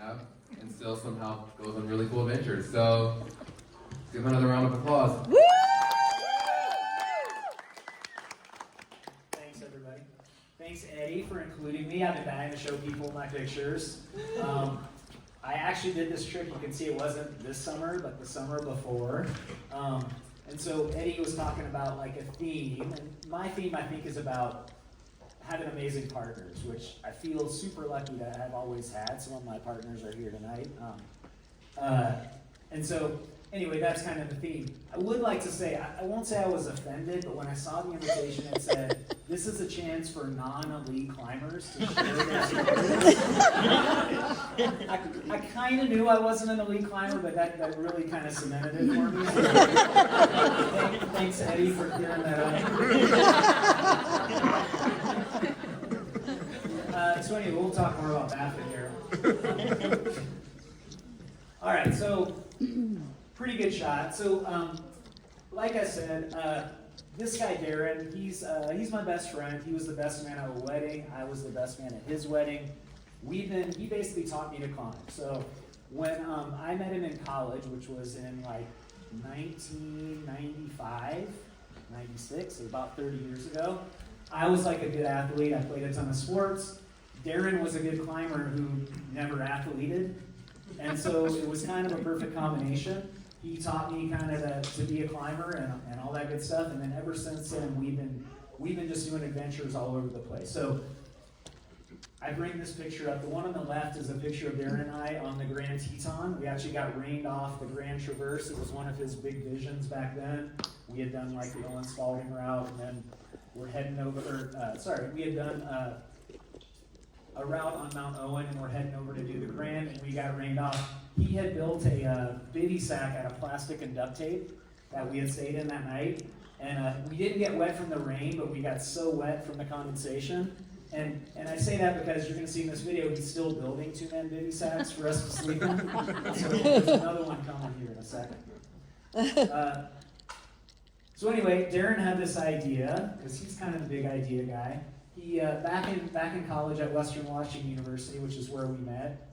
have, and still somehow goes on really cool adventures. So, let's give him another round of applause. Woo! Thanks, everybody. Thanks, Eddie, for including me. I've been dying to show people my pictures. I actually did this trip. You can see it wasn't this summer, but the summer before. And so Eddie was talking about like a theme, and my theme I think is about having amazing partners, which I feel super lucky that I've always had. Some of my partners are here tonight. And so anyway, that's kind of the theme. I would like to say, I won't say I was offended, but when I saw the invitation, it said, this is a chance for non-elite climbers to share their stories. I kind of knew I wasn't an elite climber, but that really kind of cemented it for me. Thanks, Eddie, for clearing that up. So anyway, we'll talk more about Baffin here. All right, so pretty good shot. So, like I said, this guy Darren, he's my best friend. He was the best man at a wedding. I was the best man at his wedding. He basically taught me to climb. So when I met him in college, which was in like 1995, 96, so about 30 years ago, I was like a good athlete. I played a ton of sports. Darren was a good climber who never athleted. And so it was kind of a perfect combination. He taught me kind of to be a climber and all that good stuff. And then ever since then, we've been just doing adventures all over the place. So I bring this picture up. The one on the left is a picture of Darren and I on the Grand Teton. We actually got rained off the Grand Traverse. It was one of his big visions back then. We had done like the Owen Spalding route, and then we're heading over, we had done a route on Mount Owen, and we're heading over to do the Grand, and we got rained off. He had built a bivy sack out of plastic and duct tape that we had stayed in that night, and we didn't get wet from the rain, but we got so wet from the condensation. And I say that because you're going to see in this video, he's still building two-man bivy sacks for us to sleep in. So there's another one coming here in a second. So anyway, Darren had this idea, because he's kind of the big idea guy. He back in college at Western Washington University, which is where we met,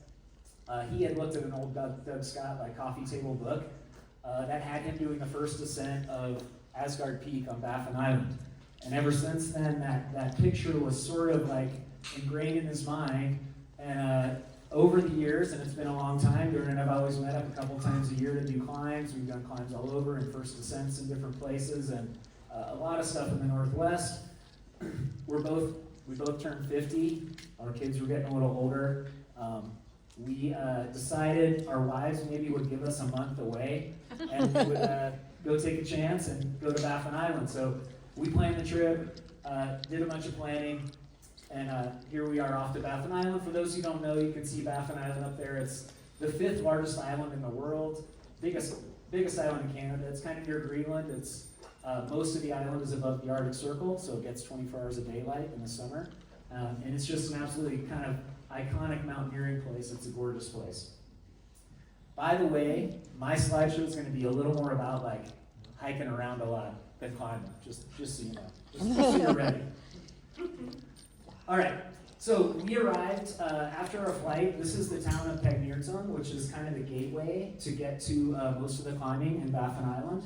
he had looked at an old Doug Scott like coffee table book that had him doing the first ascent of Asgard Peak on Baffin Island. And ever since then, that picture was sort of like ingrained in his mind. And over the years, and it's been a long time, Darren and I've always met up a couple times a year to do climbs. We've done climbs all over and first ascents in different places, and a lot of stuff in the Northwest. We both turned 50. Our kids were getting a little older. We decided our wives maybe would give us a month away, and we would go take a chance and go to Baffin Island. So we planned the trip, did a bunch of planning, and here we are off to Baffin Island. For those who don't know, you can see Baffin Island up there. It's the 5th largest island in the world, biggest island in Canada. It's kind of near Greenland. It's most of the island is above the Arctic Circle, so it gets 24 hours of daylight in the summer. And it's just an absolutely kind of iconic mountaineering place. It's a gorgeous place. By the way, my slideshow is going to be a little more about like hiking around a lot than climbing, just so you know, just so you're ready. All right, so we arrived after our flight. This is the town of Patagonia, which is kind of the gateway to get to most of the climbing in Baffin Island.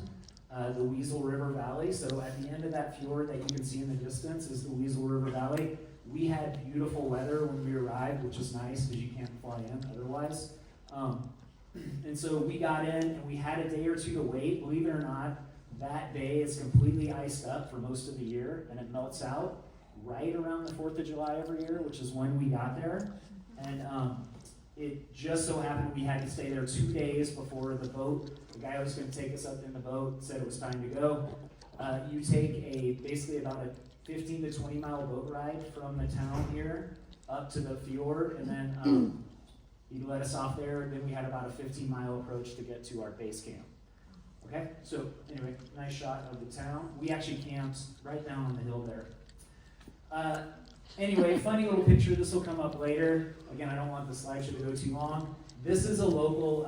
The Weasel River Valley. So at the end of that fjord that you can see in the distance is the Weasel River Valley. We had beautiful weather when we arrived, which is nice because you can't fly in otherwise. And so we got in and we had a day or two to wait. Believe it or not, that day is completely iced up for most of the year, and it melts out right around the 4th of July every year, which is when we got there. And it just so happened we had to stay there 2 days before the boat. The guy who was going to take us up in the boat said it was time to go. You take basically about a 15 to 20 mile boat ride from the town here up to the fjord, and then he'd let us off there, and then we had about a 15-mile approach to get to our base camp. Okay, so anyway, nice shot of the town. We actually camped right down on the hill there. Anyway, funny little picture. This will come up later. Again, I don't want the slideshow to go too long. This is a local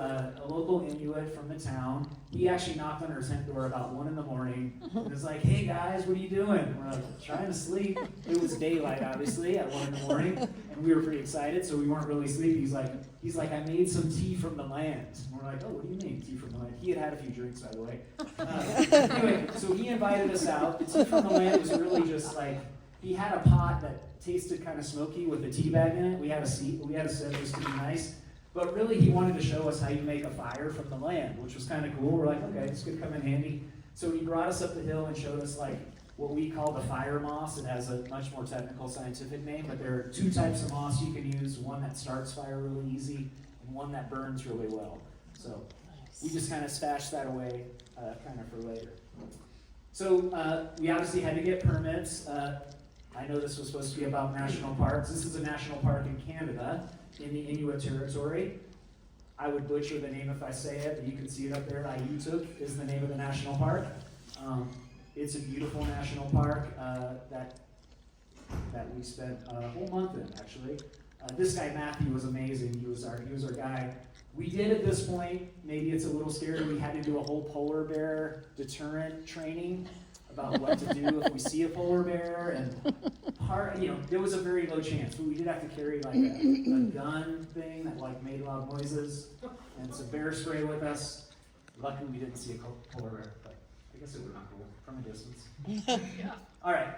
Inuit from the town. He actually knocked on our tent door about 1 in the morning and was like, "Hey guys, what are you doing?" And we're like, "Trying to sleep." It was daylight, obviously, at 1 in the morning, and we were pretty excited, so we weren't really sleepy. He's like, "I made some tea from the land." And we're like, "Oh, what do you mean, tea from the land?" He had a few drinks, by the way. Anyway, so he invited us out. The tea from the land was really just like, he had a pot that tasted kind of smoky with a tea bag in it. We had a sip just to be nice. But really, he wanted to show us how you make a fire from the land, which was kind of cool. We're like, okay, this could come in handy. So he brought us up the hill and showed us like what we call the fire moss. It has a much more technical scientific name, but there are 2 types of moss you can use. One that starts fire really easy, and one that burns really well. So we just kind of stashed that away kind of for later. So we obviously had to get permits. I know this was supposed to be about national parks. This is a national park in Canada, in the Inuit territory. I would butcher the name if I say it, but you can see it up there. Ayutthuk is the name of the national park. It's a beautiful national park that we spent a whole month in, actually. This guy Matthew was amazing. He was our guy. We did at this point, maybe it's a little scary, we had to do a whole polar bear deterrent training about what to do if we see a polar bear, and there was a very low chance, but we did have to carry like a gun thing that like made loud noises and some bear spray with us. Luckily we didn't see a polar bear, but I guess it would have been cool from a distance. Yeah. All right.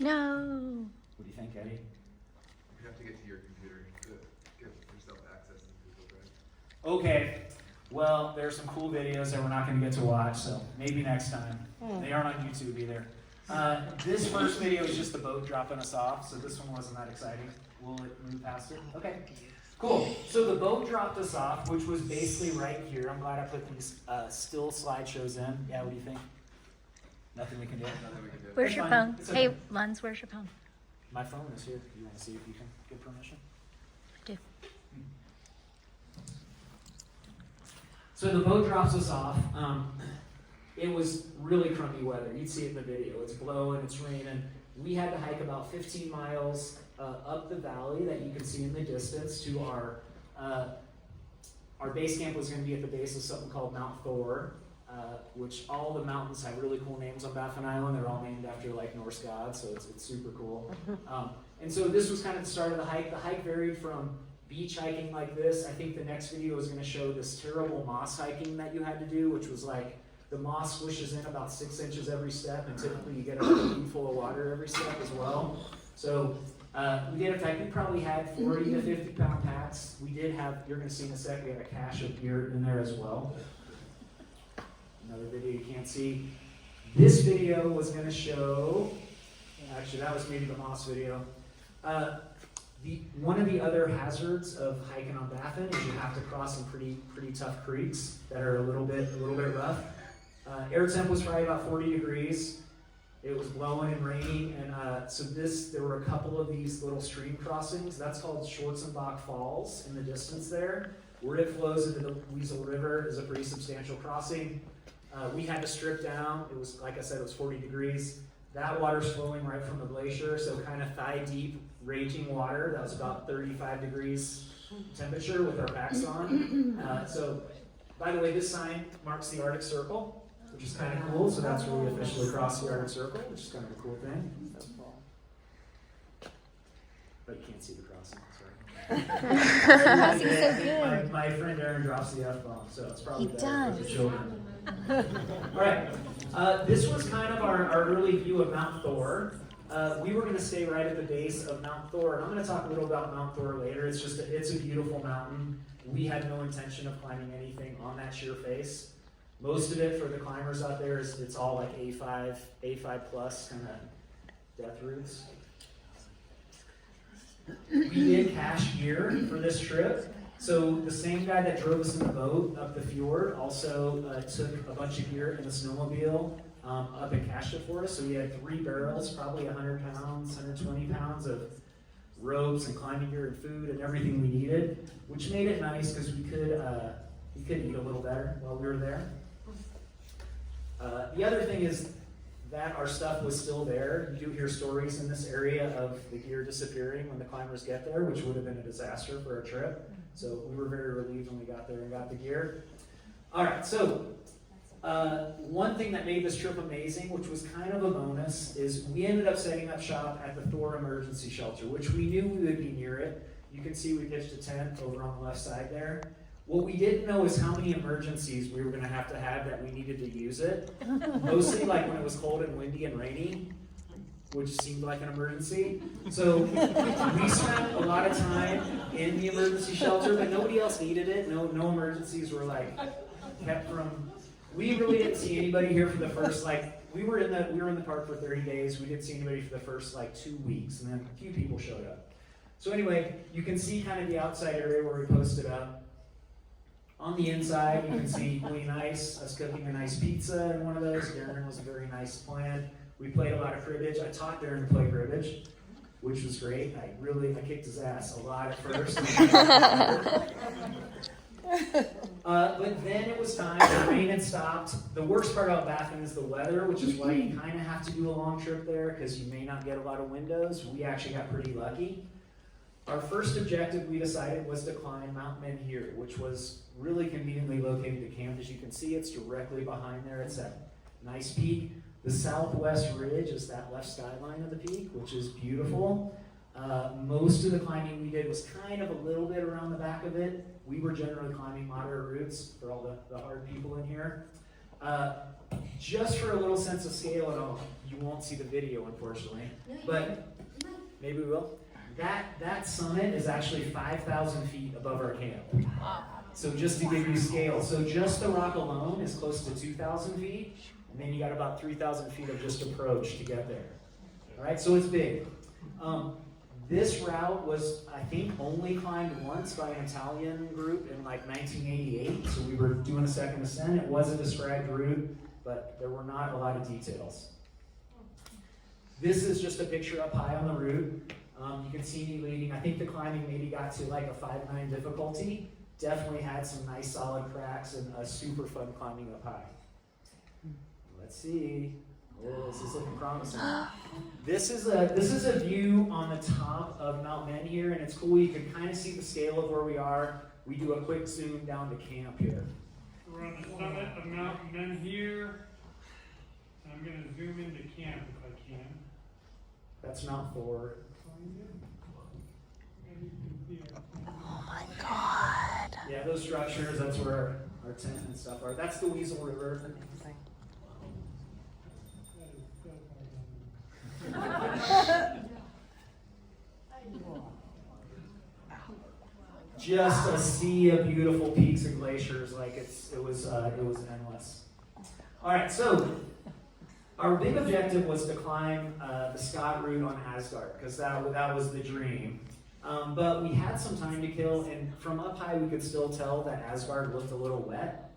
No. What do you think, Eddie? You have to get to your computer to give yourself access to Google Drive. Okay. Well, there are some cool videos that we're not going to get to watch, so maybe next time. They aren't on YouTube either. This first video is just the boat dropping us off, so this one wasn't that exciting. Will it move past it? Okay, cool. So the boat dropped us off, which was basically right here. I'm glad I put these still slideshows in. Yeah, what do you think? Nothing we can do? Nothing we can do. Where's your fine. phone? It's Hey, okay. Lunz, where's your phone? My phone is here. You want to see if you can get permission? Do. So the boat drops us off. It was really crummy weather. You'd see it in the video. It's blowing, it's raining. We had to hike about 15 miles up the valley that you can see in the distance to our base camp was going to be at the base of something called Mount Thor, which all the mountains have really cool names on Baffin Island. They're all named after like Norse gods, so it's super cool. And so this was kind of the start of the hike. The hike varied from beach hiking like this. I think the next video is going to show this terrible moss hiking that you had to do, which was like the moss squishes in about 6 inches every step, and typically you get a feet full of water every step as well. So we did, in fact, we probably had 40 to 50 pound packs. We did have, you're going to see in a sec, we had a cache of gear in there as well. Another video you can't see. This video was going to show, actually that was maybe the moss video. One of the other hazards of hiking on Baffin is you have to cross some pretty tough creeks that are a little bit rough. Air temp was probably about 40 degrees. It was blowing and raining, and so there were a couple of these little stream crossings. That's called Schwarzenbach Falls in the distance there. Where it flows into the Weasel River is a pretty substantial crossing. We had to strip down. It was, like I said, it was 40 degrees. That water's flowing right from the glacier, so kind of thigh deep, raging water. That was about 35 degrees temperature with our packs on. So, by the way, this sign marks the Arctic Circle, which is kind of cool. So that's where we officially crossed the Arctic Circle, which is kind of a cool thing. But you can't see the crossing, Crossing's so good. My friend Aaron drops the F-bomb, so it's probably He better for the does. children. All right, this was kind of our early view of Mount Thor. We were going to stay right at the base of Mount Thor, and I'm going to talk a little about Mount Thor later. It's a beautiful mountain. We had no intention of climbing anything on that sheer face. Most of it for the climbers out there it's all like A5 plus kind of death routes. We did cache gear for this trip. So the same guy that drove us in the boat up the fjord also took a bunch of gear in the snowmobile up and cached it for us. So we had 3 barrels, probably 100 pounds, 120 pounds of ropes and climbing gear and food and everything we needed, which made it nice because we could eat a little better while we were there. The other thing is that our stuff was still there. You do hear stories in this area of the gear disappearing when the climbers get there, which would have been a disaster for our trip. So we were very relieved when we got there and got the gear. All right, so one thing that made this trip amazing, which was kind of a bonus, is we ended up setting up shop at the Thor Emergency Shelter, which we knew we would be near it. You can see we pitched a tent over on the left side there. What we didn't know is how many emergencies we were going to have that we needed to use it. Mostly like when it was cold and windy and rainy, which seemed like an emergency. So we spent a lot of time in the emergency shelter, but nobody else needed it. No emergencies were like kept from. We really didn't see anybody here for the first we were in the park for 30 days. We didn't see anybody for the first 2 weeks, and then a few people showed up. So anyway, you can see kind of the outside area where we posted up. On the inside, you can see Queen Ice, us cooking a nice pizza in one of those. Darren was a very nice plan. We played a lot of cribbage. I taught Darren to play cribbage, which was great. I kicked his ass a lot at first. But then it was time. The rain had stopped. The worst part about Baffin is the weather, which is why you kind of have to do a long trip there because you may not get a lot of windows. We actually got pretty lucky. Our first objective, we decided, was to climb Mount Menhir, which was really conveniently located to camp. As you can see, it's directly behind there. It's that nice peak. The southwest ridge is that left skyline of the peak, which is beautiful. Most of the climbing we did was kind of a little bit around the back of it. We were generally climbing moderate routes for all the hard people in here. Just for a little sense of scale at all, you won't see the video, unfortunately, but maybe we will. That summit is actually 5,000 feet above our camp. So just to give you scale, so just the rock alone is close to 2,000 feet, and then you got about 3,000 feet of just approach to get there. All right, so it's big. This route was, I think, only climbed once by an Italian group in 1988, so we were doing a second ascent. It was a described route, but there were not a lot of details. This is just a picture up high on the route. You can see me leading. I think the climbing maybe got to a 5-9 difficulty. Definitely had some nice solid cracks and a super fun climbing up high. Let's see. Oh, this is looking promising. This is a view on the top of Mount Menhir, and it's cool. You can kind of see the scale of where we are. We do a quick zoom down to camp here. We're on the summit of Mount Menhir, and I'm going to zoom into camp if I can. That's Mount Thor. Oh my God. Yeah, those structures, that's where our tent and stuff are. That's the Weasel River. Just a sea of beautiful peaks and glaciers, it was endless. All right, so our big objective was to climb the Scott route on Asgard because that was the dream. But we had some time to kill, and from up high we could still tell that Asgard looked a little wet.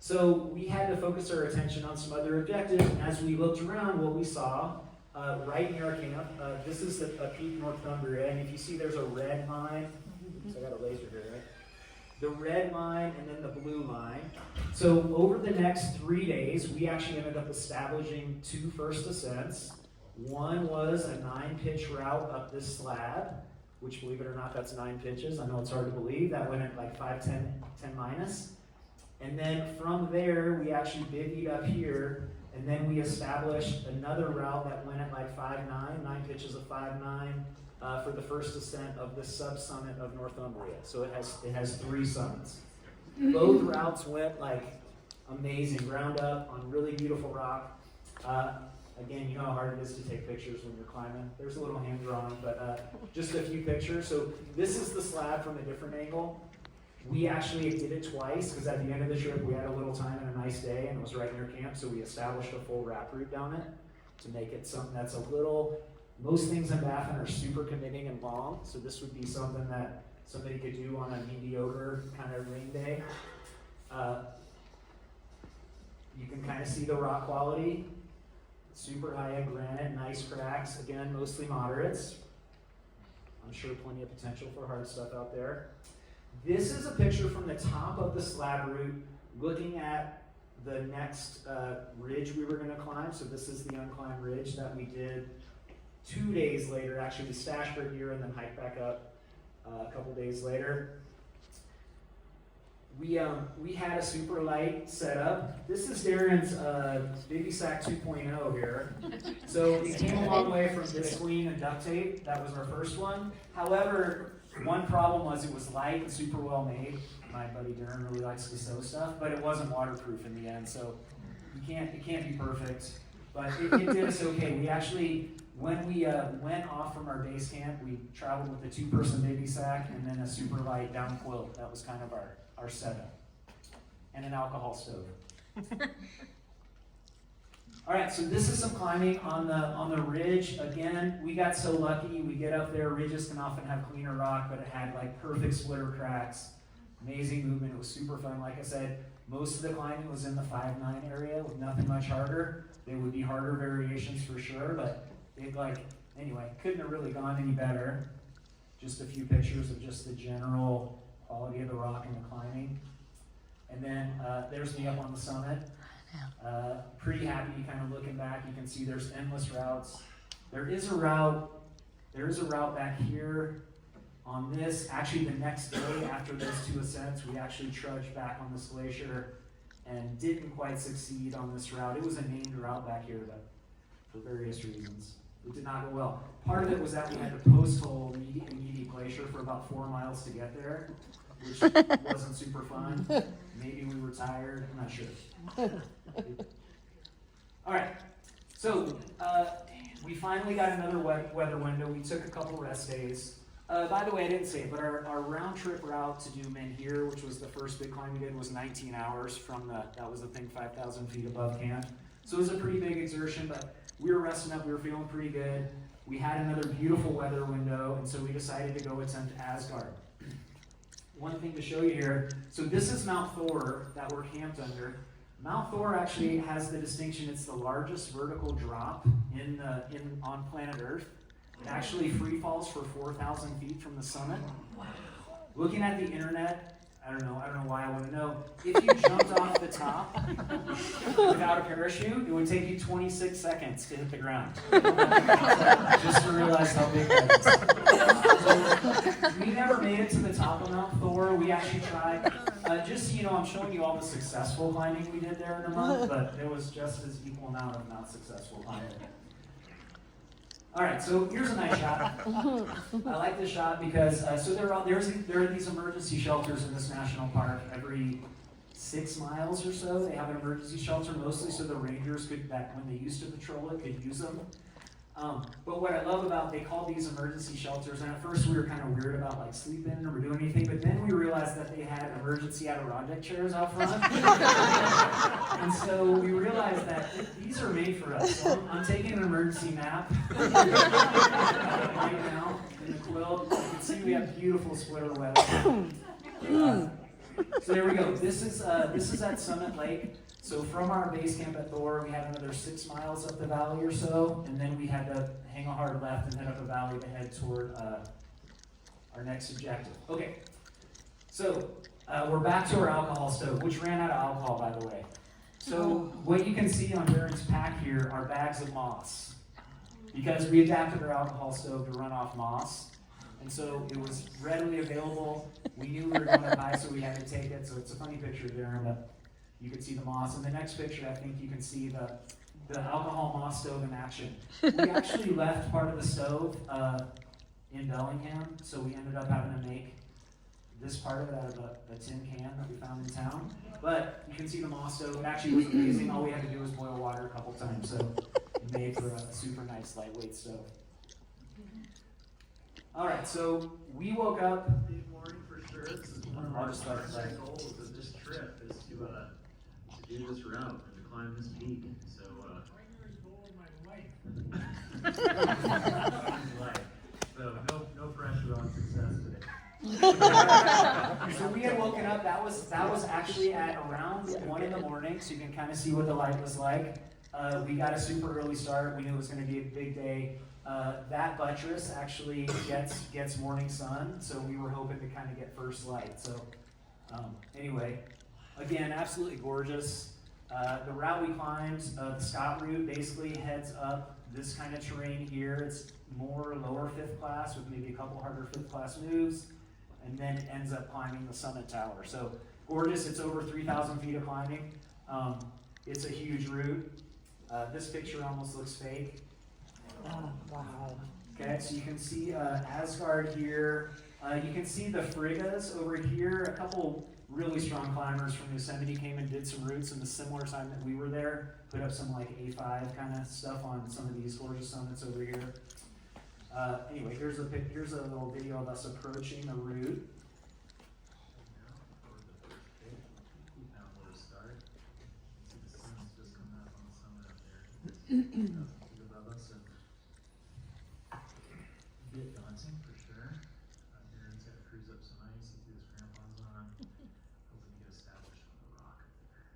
So we had to focus our attention on some other objectives. And as we looked around, what we saw right near our camp, this is a peak Northumbria, and if you see there's a red line. Oops, I got a laser here, right? The red line and then the blue line. So over the next 3 days, we actually ended up establishing 2 first ascents. One was a 9-pitch route up this slab, which, believe it or not, that's 9 pitches. I know it's hard to believe. That went at 5, 10 minus. And then from there, we actually bivvied up here, and then we established another route that went at 5, 9 pitches of 5, 9 for the first ascent of the sub-summit of Northumbria. So it has 3 summits. Both routes went amazing, ground up on really beautiful rock. Again, you know how hard it is to take pictures when you're climbing. There's a little hand drawing, but just a few pictures. So this is the slab from a different angle. We actually did it twice because at the end of the trip we had a little time and a nice day, and it was right near camp, so we established a full wrap route down it to make it something that's a little. Most things in Baffin are super committing and long, so this would be something that somebody could do on a mediocre kind of rain day. You can kind of see the rock quality. Super high end granite, nice cracks, again, mostly moderates. I'm sure plenty of potential for hard stuff out there. This is a picture from the top of the slab route looking at the next ridge we were going to climb. So this is the unclimbed ridge that we did 2 days later. Actually, we stashed for here and then hiked back up a couple days later. We had a super light set up. This is Darren's Baby Sack 2.0 here. So it came a long way from Visqueen and duct tape. That was our first one. However, one problem was it was light and super well made. My buddy Darren really likes to sew stuff, but it wasn't waterproof in the end. So it can't be perfect, but it did us okay. We actually, when we went off from our base camp, we traveled with a 2-person baby sack and then a super light down quilt. That was kind of our setup, and an alcohol stove. All right, so this is some climbing on the ridge. Again, we got so lucky. We get up there. Ridges can often have cleaner rock, but it had like perfect splitter cracks. Amazing movement. It was super fun. Like I said, most of the climbing was in the 5-9 area with nothing much harder. There would be harder variations for sure, but it anyway, couldn't have really gone any better. Just a few pictures of just the general quality of the rock and the climbing. And then there's me up on the summit. Pretty happy kind of looking back. You can see there's endless routes. There is a route back here on this. Actually, the next day after those 2 ascents, we actually trudged back on this glacier and didn't quite succeed on this route. It was a named route back here, but for various reasons, it did not go well. Part of it was that we had to post-hole immediate glacier for about 4 miles to get there, which wasn't super fun. Maybe we were tired, I'm not sure. All right, so we finally got another weather window. We took a couple rest days. By the way, I didn't say it, but our round trip route to do Menhir, which was the first big climb we did, was 19 hours from that was the thing 5,000 feet above camp. So it was a pretty big exertion, but we were resting up, we were feeling pretty good. We had another beautiful weather window, and so we decided to go attempt Asgard. One thing to show you here, so this is Mount Thor that we're camped under. Mount Thor actually has the distinction, it's the largest vertical drop on planet Earth. It actually free falls for 4,000 feet from the summit. Wow. Looking at the internet, I don't know why I want to know. If you jumped off the top without a parachute, it would take you 26 seconds to hit the ground. Just to realize how big that is. So, we never made it to the top of Mount Thor. We actually tried. Just so you know, I'm showing you all the successful climbing we did there in the month, but there was just as equal amount of not successful climbing. All right, so here's a nice shot. I like this shot because so there are these emergency shelters in this national park. Every 6 miles or so, they have an emergency shelter, mostly so the rangers could, that when they used to patrol it, could use them. But what I love about, they call these emergency shelters, and at first we were kind of weird about like sleeping or doing anything, but then we realized that they had emergency Adirondack chairs out front. And so we realized that these are made for us. So I'm taking an emergency nap right now in the quilt. You can see we have beautiful splitter weather. So there we go. This is at Summit Lake. So from our base camp at Thor, we had another 6 miles up the valley or so, and then we had to hang a hard left and head up a valley to head toward our next objective. Okay, so we're back to our alcohol stove, which ran out of alcohol, by the way. So what you can see on Darren's pack here are bags of moss, because we adapted our alcohol stove to run off moss. And so it was readily available. We knew we were going to buy, so we had to take it. So it's a funny picture there, but you can see the moss. In the next picture, I think you can see the alcohol moss stove in action. We actually left part of the stove in Bellingham, so we ended up having to make this part of it out of a tin can that we found in town. But you can see the moss stove. It actually was amazing. All we had to do was boil water a couple times, so it made for a super nice lightweight stove. All right, so we woke up. Good morning for sure. This is one of our goals of this trip is to do this route and to climb this peak. So, so no pressure on success today. So we had woken up. That was actually at around 1 in the morning, so you can kind of see what the light was like. We got a super early start. We knew it was going to be a big day. That buttress actually gets morning sun, so we were hoping to kind of get first light. So anyway, again, absolutely gorgeous. The route we climbed, the Scott route, basically heads up this kind of terrain here. It's more lower 5th class with maybe a couple harder 5th class moves, and then ends up climbing the summit tower. So gorgeous, it's over 3,000 feet of climbing. It's a huge route. This picture almost looks fake. Oh, wow. Okay, so you can see Asgard here. You can see the Friggas over here. A couple really strong climbers from Yosemite came and did some routes in the similar time that we were there. Put up some like A5 kind of stuff on some of these gorgeous summits over here. Anyway, here's a little video of us approaching the route. Now where to start. See the sun's just coming up on the summit up there. Above us and a bit daunting for sure. Aaron's got to cruise up some ice. He threw his crampons on. Hoping to get established on the rock up there.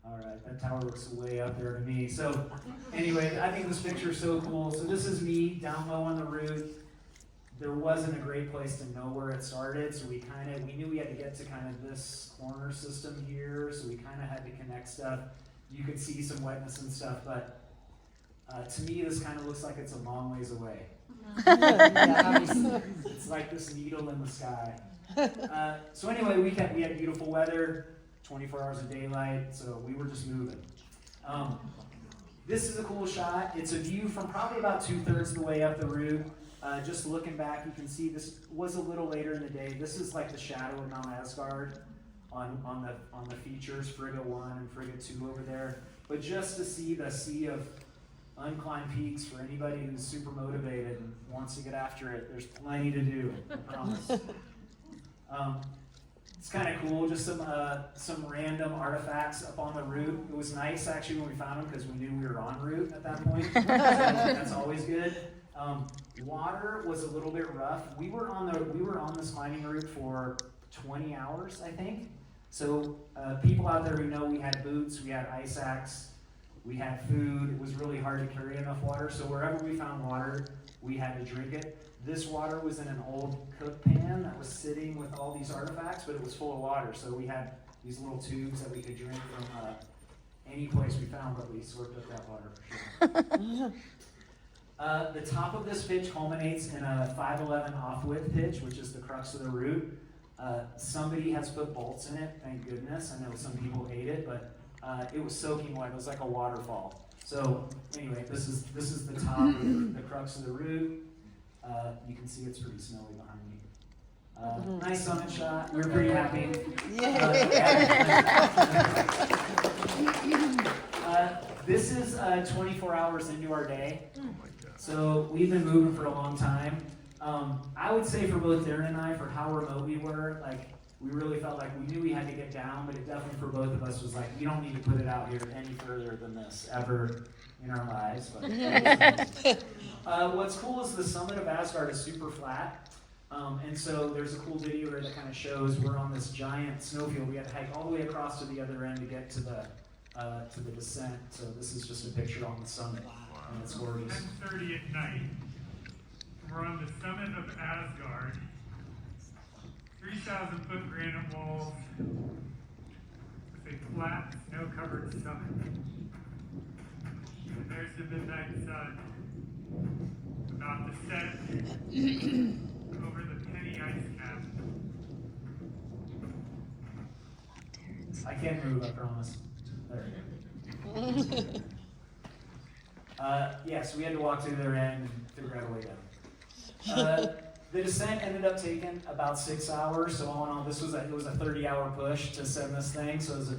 All right, that tower looks way up there to me. So anyway, I think this picture is so cool. So this is me down low on the route. There wasn't a great place to know where it started, so we knew we had to get to kind of this corner system here, so we kind of had to connect stuff. You could see some wetness and stuff, but to me this kind of looks like it's a long ways away. It's like this needle in the sky. So anyway, we had beautiful weather, 24 hours of daylight, so we were just moving. This is a cool shot. It's a view from probably about 2/3 of the way up the route. Just looking back, you can see this was a little later in the day. This is like the shadow of Mount Asgard on the features, Frigga 1 and Frigga 2 over there. But just to see the sea of unclimbed peaks for anybody who's super motivated and wants to get after it, there's plenty to do, I promise. It's kind of cool, just some random artifacts up on the route. It was nice actually when we found them because we knew we were en route at that point. So that's always good. Water was a little bit rough. We were on this climbing route for 20 hours, I think. So people out there who know, we had boots, we had ice axe, we had food. It was really hard to carry enough water. So wherever we found water, we had to drink it. This water was in an old cook pan that was sitting with all these artifacts, but it was full of water. So we had these little tubes that we could drink from any place we found, but we swept up that water for sure. The top of this pitch culminates in a 511 off-width pitch, which is the crux of the route. Somebody has put bolts in it, thank goodness. I know some people hate it, but it was soaking wet. It was like a waterfall. So anyway, this is the top of the crux of the route. You can see it's pretty snowy behind me. Nice summit shot. We were pretty happy. This is 24 hours into our day. So we've been moving for a long time. I would say for both Darren and I, for how remote we were, like we really felt like we knew we had to get down, but it definitely for both of us was like, we don't need to put it out here any further than this ever in our lives. But what's cool is the summit of Asgard is super flat. And so there's a cool video here that kind of shows we're on this giant snowfield. We had to hike all the way across to the other end to get to the descent. So this is just a picture on the summit. And it's gorgeous. 10:30 at night. We're on the summit of Asgard. 3,000-foot granite walls with a flat, snow-covered summit. And there's the midnight sun about to set over the penny ice cap. I can't move, I promise. There. So we had to walk to the other end and figure out a way down. The descent ended up taking about 6 hours, so all in all, it was a 30-hour push to send this thing, so it was a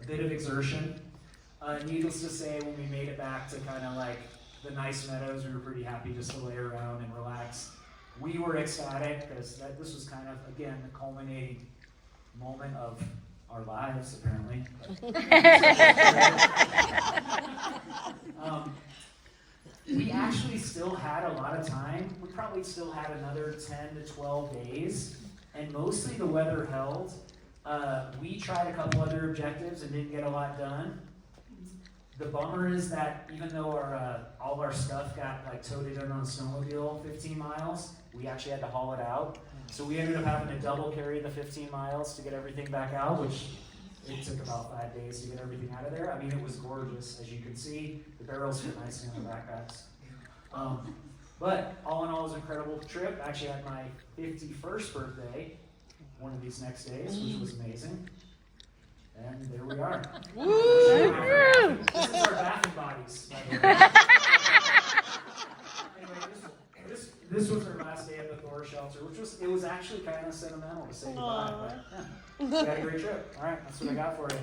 bit of exertion. Needless to say, when we made it back to kind of like the nice meadows, we were pretty happy just to lay around and relax. We were ecstatic because this was kind of, again, the culminating moment of our lives, apparently. We actually still had a lot of time. We probably still had another 10 to 12 days, and mostly the weather held. We tried a couple other objectives and didn't get a lot done. The bummer is that even though all of our stuff got like toted in on a snowmobile 15 miles, we actually had to haul it out. So we ended up having to double carry the 15 miles to get everything back out, which It took about 5 days to get everything out of there. I mean, it was gorgeous, as you can see. The barrels fit nicely on the backpacks. But all in all, it was an incredible trip. Actually, I had my 51st birthday one of these next days, which was amazing. And there we are. Woo! This is our bathing bodies, by the way. Anyway, this was our last day at the Thor shelter, it was actually kind of sentimental to say goodbye. But, yeah, we had a great trip. All right, that's what I got for you.